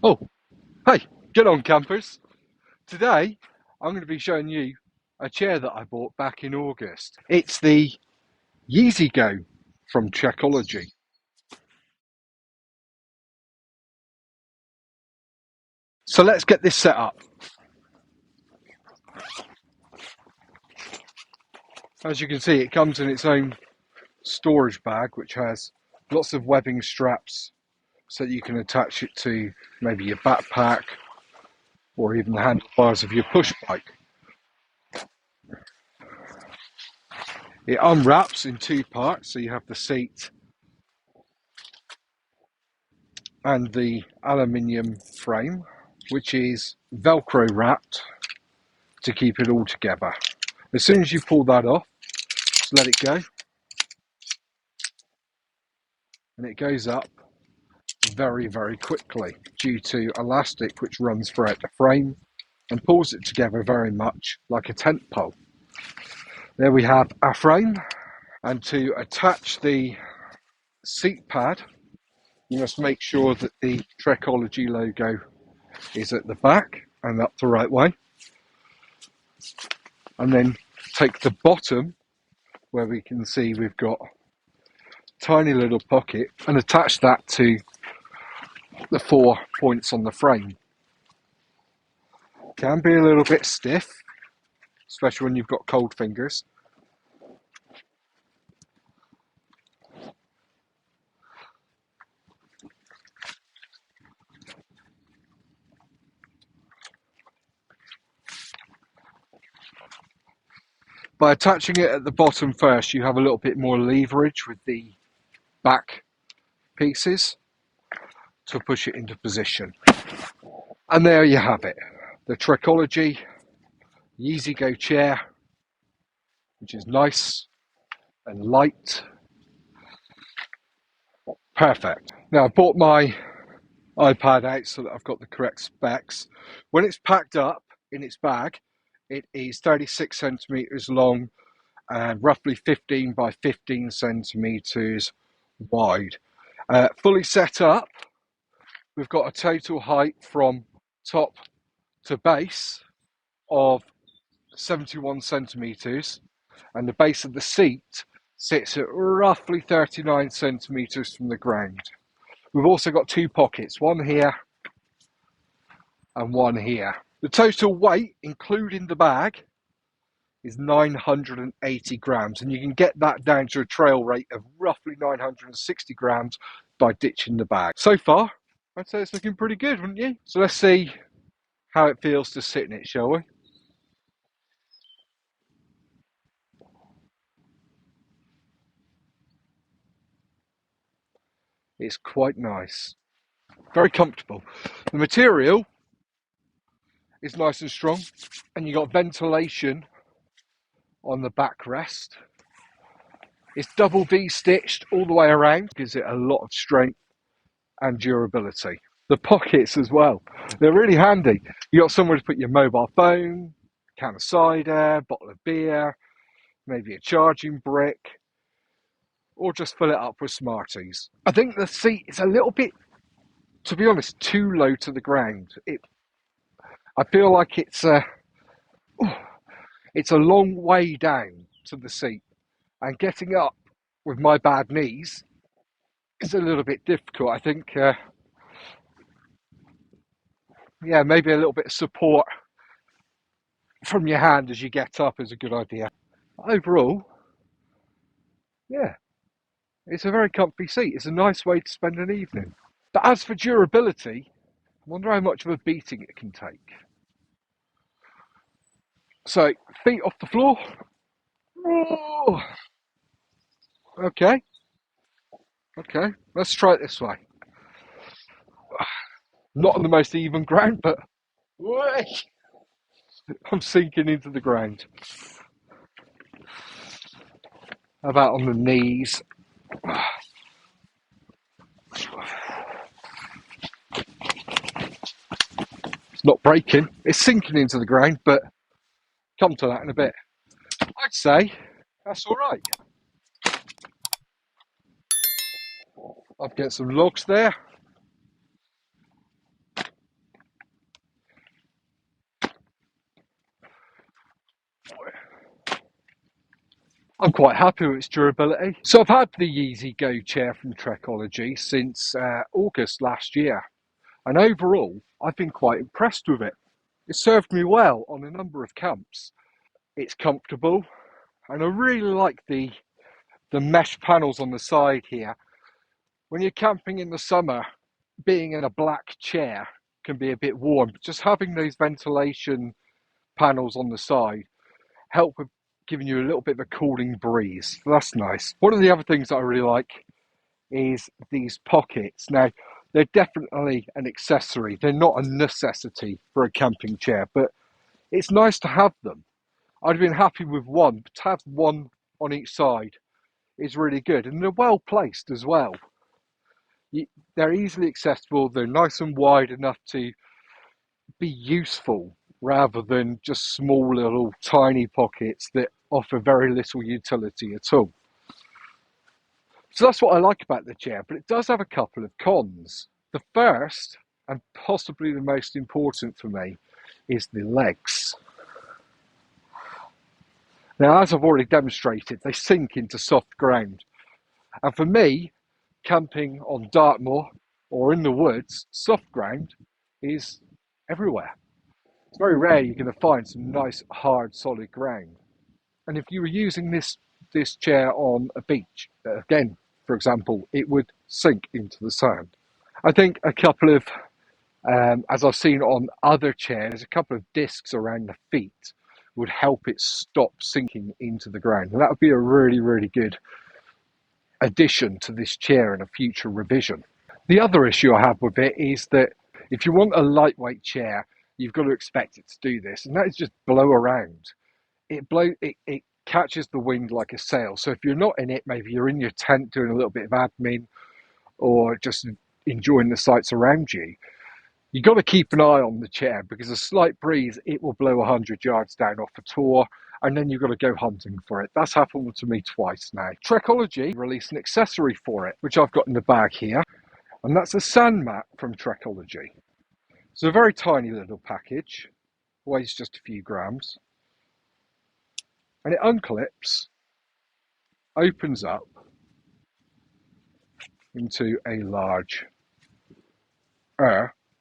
Oh, hey, get on campers. Today, I'm going to be showing you a chair that I bought back in August. It's the Yizi-Go from Trekology. So let's get this set up. As you can see, it comes in its own storage bag, which has lots of webbing straps so that you can attach it to maybe your backpack or even the handlebars of your push bike. It unwraps in two parts, so you have the seat and the aluminium frame, which is Velcro wrapped to keep it all together. As soon as you pull that off, just let it go, and it goes up very, very quickly due to elastic which runs throughout the frame and pulls it together very much like a tent pole. There we have our frame, and to attach the seat pad, you must make sure that the Trekology logo is at the back and up the right way, and then take the bottom where we can see we've got a tiny little pocket and attach that to the 4 points on the frame. Can be a little bit stiff, especially when you've got cold fingers. By attaching it at the bottom first, you have a little bit more leverage with the back pieces to push it into position. And there you have it, the Trekology Yizi-Go chair, which is nice and light. Perfect. Now I bought my iPad out so that I've got the correct specs. When it's packed up in its bag, it is 36 centimeters long and roughly 15 by 15 centimeters wide. Fully set up, we've got a total height from top to base of 71 centimeters, and the base of the seat sits at roughly 39 centimeters from the ground. We've also got two pockets, one here and one here. The total weight, including the bag, is 980 grams, and you can get that down to a trail rate of roughly 960 grams by ditching the bag. So far, I'd say it's looking pretty good, wouldn't you? So let's see how it feels to sit in it, shall we? It's quite nice, very comfortable. The material is nice and strong, and you got ventilation on the backrest. It's double V stitched all the way around, gives it a lot of strength and durability. The pockets as well, they're really handy. You got somewhere to put your mobile phone, can of cider, bottle of beer, maybe a charging brick, or just fill it up with Smarties. I think the seat is a little bit, to be honest, too low to the ground. I feel like it's a long way down to the seat, and getting up with my bad knees is a little bit difficult. I think, yeah, maybe a little bit of support from your hand as you get up is a good idea. Overall, yeah, it's a very comfy seat. It's a nice way to spend an evening. But as for durability, I wonder how much of a beating it can take. So, feet off the floor. Oh, okay, let's try it this way. Not on the most even ground, but I'm sinking into the ground. How about on the knees? It's not breaking, it's sinking into the ground, but come to that in a bit. I'd say that's all right. I've got some logs there. quite happy with its durability. So I've had the Yizi-Go chair from Trekology since August last year, and overall I've been quite impressed with it. It served me well on a number of camps. It's comfortable, and I really like the mesh panels on the side here. When you're camping in the summer, being in a black chair can be a bit warm, but just having those ventilation panels on the side help with giving you a little bit of a cooling breeze. So that's nice. One of the other things that I really like is these pockets. Now, they're definitely an accessory. They're not a necessity for a camping chair, but it's nice to have them. I'd have been happy with one, but to have one on each side is really good. And they're well placed as well. They're easily accessible. They're nice and wide enough to be useful rather than just small little tiny pockets that offer very little utility at all. So that's what I like about the chair, but it does have a couple of cons. The first, and possibly the most important for me, is the legs. Now, as I've already demonstrated, they sink into soft ground. And for me, camping on Dartmoor or in the woods, soft ground is everywhere. It's very rare you're going to find some nice, hard, solid ground. And if you were using this chair on a beach, again, for example, it would sink into the sand. I think a couple of, as I've seen on other chairs, a couple of discs around the feet would help it stop sinking into the ground. And that would be a really, really good addition to this chair in a future revision. The other issue I have with it is that if you want a lightweight chair, you've got to expect it to do this, and that is just blow around. It catches the wind like a sail. So if you're not in it, maybe you're in your tent doing a little bit of admin or just enjoying the sights around you, you've got to keep an eye on the chair, because a slight breeze, it will blow 100 yards down off a tour, and then you've got to go hunting for it. That's happened to me twice now. Trekology released an accessory for it, which I've got in the bag here, and that's a sand mat from Trekology. It's a very tiny little package, weighs just a few grams, and it unclips, opens up into a large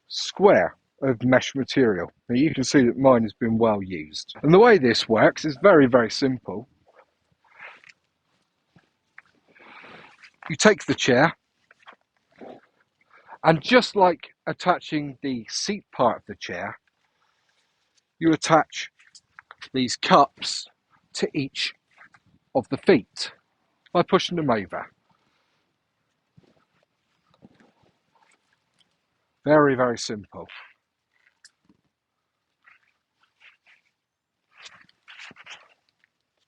square of mesh material. Now you can see that mine has been well used. And the way this works is very, very simple. You take the chair, and just like attaching the seat part of the chair, you attach these cups to each of the feet by pushing them over. Very, very simple.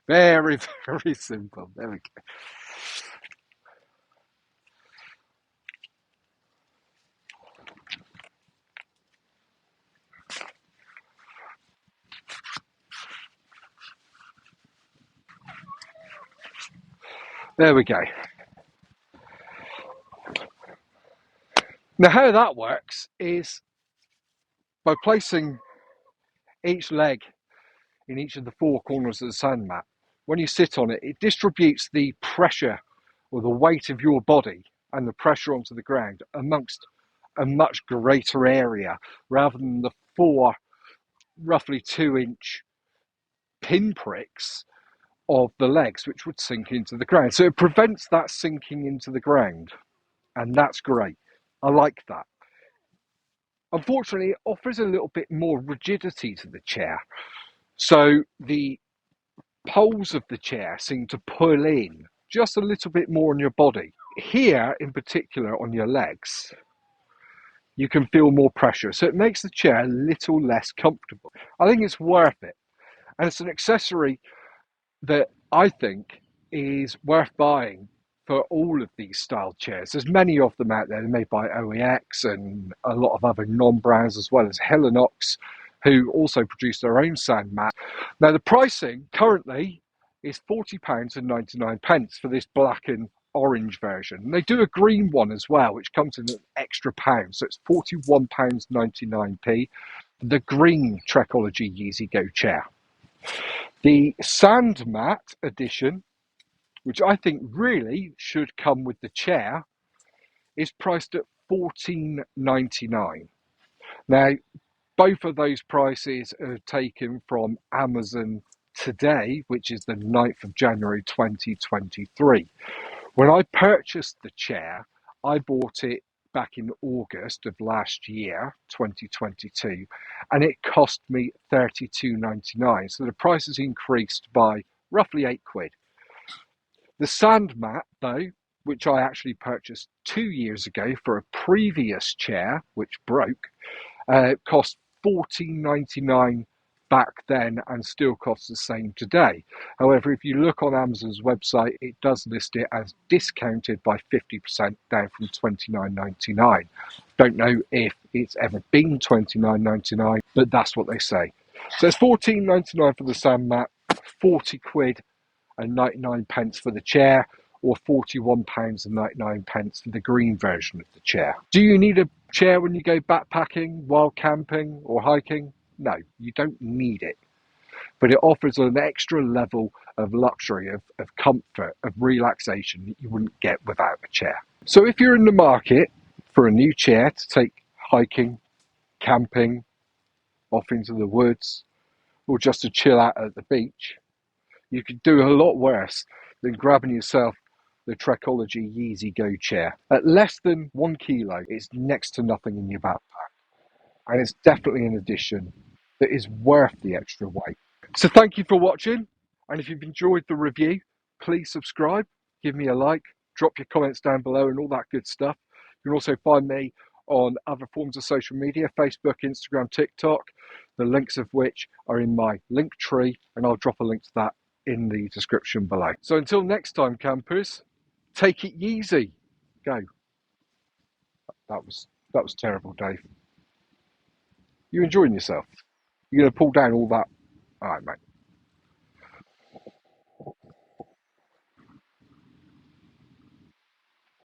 Very, very simple. There we go. There we go. Now how that works is by placing each leg in each of the four corners of the sand mat. When you sit on it, it distributes the pressure or the weight of your body and the pressure onto the ground amongst a much greater area, rather than the four roughly 2-inch pinpricks of the legs, which would sink into the ground. So it prevents that sinking into the ground, and that's great. I like that. Unfortunately, it offers a little bit more rigidity to the chair. So the poles of the chair seem to pull in just a little bit more on your body. Here, in particular, on your legs, you can feel more pressure. So it makes the chair a little less comfortable. I think it's worth it. And it's an accessory that I think is worth buying for all of these style chairs. There's many of them out there. They're made by OEX and a lot of other non-brands, as well as Helinox, who also produce their own sand mat. Now the pricing currently is £40.99 for this black and orange version. And they do a green one as well, which comes in an extra pound. So it's £41.99, the green Trekology Yizi-Go chair. The Sand Mat edition which I think really should come with the chair, is priced at $14.99. Now, both of those prices are taken from Amazon today, which is the 9th of January 2023. When I purchased the chair, I bought it back in August of last year, 2022, and it cost me $32.99. So the price has increased by roughly £8. The sand mat, though, which I actually purchased 2 years ago for a previous chair, which broke, cost $14.99 back then and still costs the same today. However, if you look on Amazon's website, it does list it as discounted by 50% down from $29.99. Don't know if it's ever been $29.99, but that's what they say. So it's $14.99 for the sand mat, 40 quid and 99 pence for the chair, or £41.99 for the green version of the chair. Do you need a chair when you go backpacking, wild camping or hiking? No, you don't need it. But it offers an extra level of luxury, of comfort, of relaxation that you wouldn't get without a chair. So if you're in the market for a new chair to take hiking, camping, off into the woods, or just to chill out at the beach, you could do a lot worse than grabbing yourself the Trekology Yizi-Go chair. At less than 1 kilo, it's next to nothing in your backpack. And it's definitely an addition that is worth the extra weight. So thank you for watching. And if you've enjoyed the review, please subscribe, give me a like, drop your comments down below and all that good stuff. You can also find me on other forms of social media, Facebook, Instagram, TikTok, the links of which are in my link tree, and I'll drop a link to that in the description below. So until next time, campers, take it Yeezy. Go. That was terrible, Dave. You enjoying yourself? You're going to pull down all that? All right, mate.